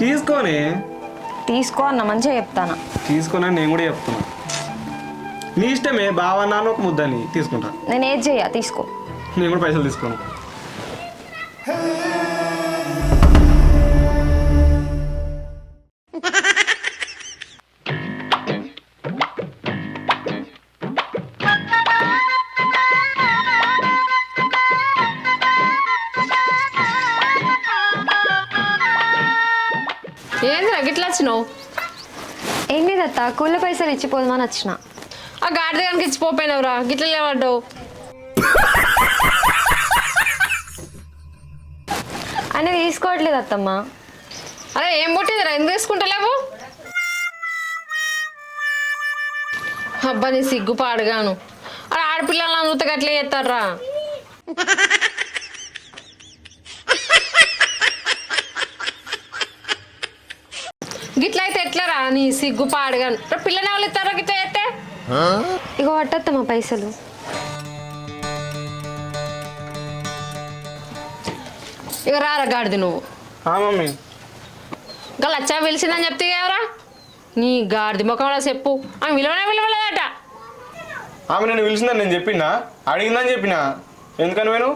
తీసుకొని తీసుకో అన్న మంచిగా చెప్తాను. తీసుకొని నేను కూడా చెప్తున్నా. నీ ఇష్టమే బావన్నాను ఒక ముద్దని తీసుకుంటా. నేను ఏది చెయ్య తీసుకో. నేను కూడా పైసలు తీసుకోను. ఏంద్రా గిట్లా వచ్చినావు? ఏం లేదత్త, కూల పైసలు ఇచ్చిపోదామని వచ్చిన. ఆ గాడిద కనుక ఇచ్చిపోపోయినావురా, గిట్ల లేవడ్డావు. అని తీసుకోవట్లేదు అత్తమ్మ. అరే ఏం పుట్టిందిరా, ఎందుకు తీసుకుంటలేవు? అబ్బా నీ సిగ్గు పాడుగాను. అరే ఆడపిల్లలను నూతగా అట్లే చేస్తారా? గిట్ల అయితే ఎట్లరా నీ సిగ్గు పాడుగాను. పిల్లని ఎవరు ఇస్తారో గిట్ల చేస్తే? ఇగో పట్టత్తమ్మ పైసలు. ఇక రారా గాడిది నువ్వు. మమ్మీ ఇంకా లచ్చా పిలిచిందని చెప్తే ఎవరా నీ గాడిది ముఖంలో చెప్పు. ఆమె విలువలేదట. ఆమె నేను పిలిచిందని నేను చెప్పినా, అడిగిందని చెప్పినా. ఎందుకని నేను